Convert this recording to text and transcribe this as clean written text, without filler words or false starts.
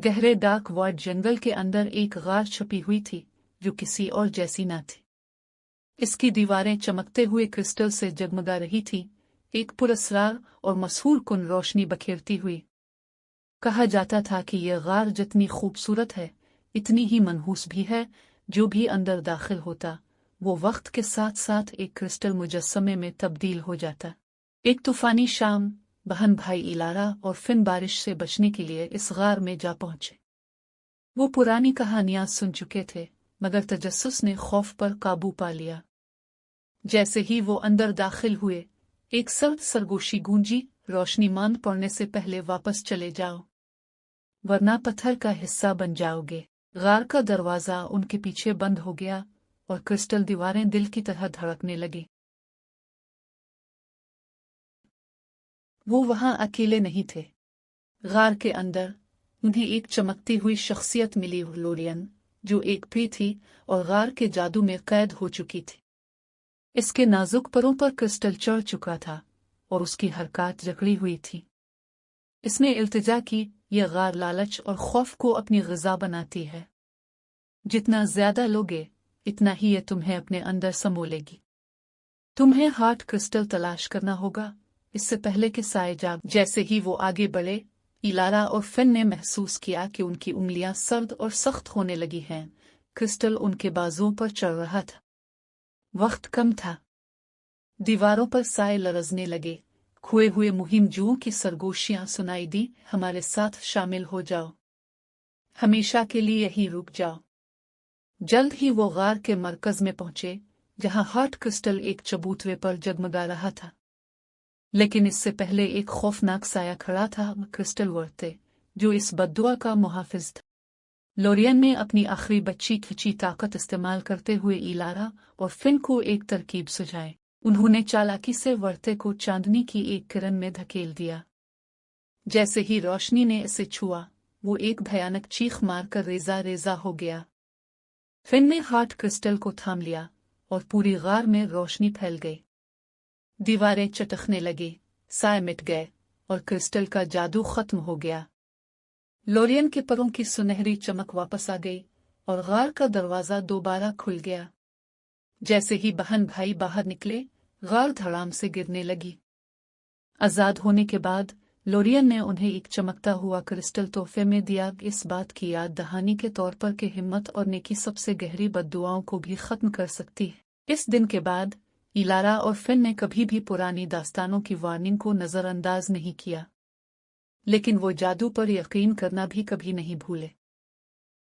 गहरे dark ward जंगल के अंदर एक गार छुपी हुई थी जो किसी और जैसी न थी। इसकी दीवारें चमकते हुए क्रिस्टल से जगमगा रही थी, एक पुरस्कार और मशहूर कुन रोशनी बखेरती हुई। कहा जाता था कि यह गार जितनी खूबसूरत है इतनी ही मनहूस भी है। जो भी अंदर दाखिल होता वो वक्त के साथ साथ एक क्रिस्टल मुजस्समे में तब्दील हो जाता। एक तूफानी शाम बहन भाई इलारा और फिन बारिश से बचने के लिए इस गार में जा पहुंचे। वो पुरानी कहानियां सुन चुके थे मगर तजस्सुस ने खौफ पर काबू पा लिया। जैसे ही वो अंदर दाखिल हुए एक सर्द सरगोशी गूंजी, रोशनी मांद पड़ने से पहले वापस चले जाओ वरना पत्थर का हिस्सा बन जाओगे। गार का दरवाजा उनके पीछे बंद हो गया और क्रिस्टल दीवारें दिल की तरह धड़कने लगी। वो वहां अकेले नहीं थे। गार के अंदर उन्हें एक चमकती हुई शख्सियत मिली, लोरियन, जो एक पी थी और गार के जादू में कैद हो चुकी थी। इसके नाजुक परों पर क्रिस्टल चढ़ चुका था और उसकी हरकत जकड़ी हुई थी। इसने इल्तिजा की, यह गार लालच और खौफ को अपनी ग़िज़ा बनाती है। जितना ज्यादा लोगे इतना ही ये तुम्हें अपने अंदर समोलेगी। तुम्हें हार्ट क्रिस्टल तलाश करना होगा इससे पहले कि साए जाग। जैसे ही वो आगे बढ़े इलारा और फिन ने महसूस किया कि उनकी उंगलियां सर्द और सख्त होने लगी हैं। क्रिस्टल उनके बाजुओं पर चढ़ रहा था। वक्त कम था। दीवारों पर साए लरजने लगे। खोए हुए मुहिम जुओं की सरगोशियां सुनाई दी, हमारे साथ शामिल हो जाओ, हमेशा के लिए यहीं रुक जाओ। जल्द ही वो गार के मरकज में पहुंचे जहां हार्ट क्रिस्टल एक चबूतरे पर जगमगा रहा था। लेकिन इससे पहले एक खौफनाक साया खड़ा था, क्रिस्टल वर्ते, जो इस बद्दुआ का मुहाफिज था। लोरियन ने अपनी आखिरी बच्ची खिंची ताकत इस्तेमाल करते हुए इलारा और फिन को एक तरकीब सुझाई। उन्होंने चालाकी से वर्ते को चांदनी की एक किरण में धकेल दिया। जैसे ही रोशनी ने इसे छुआ वो एक भयानक चीख मारकर रेजा रेजा हो गया। फिन ने हार्ट क्रिस्टल को थाम लिया और पूरी गार में रोशनी फैल गई। दीवारें चटकने लगी, साए मिट गए और क्रिस्टल का जादू खत्म हो गया। लोरियन के परों की सुनहरी चमक वापस आ गई और गार का दरवाजा दोबारा खुल गया। जैसे ही बहन भाई बाहर निकले गार धड़ाम से गिरने लगी। आजाद होने के बाद लोरियन ने उन्हें एक चमकता हुआ क्रिस्टल तोहफे में दिया, इस बात की याद दहानी के तौर पर कि हिम्मत और नेकी सबसे गहरी बद्दुआओं को भी खत्म कर सकती है। इस दिन के बाद इलारा और फिन ने कभी भी पुरानी दास्तानों की वार्निंग को नजरअंदाज नहीं किया, लेकिन वो जादू पर यकीन करना भी कभी नहीं भूले।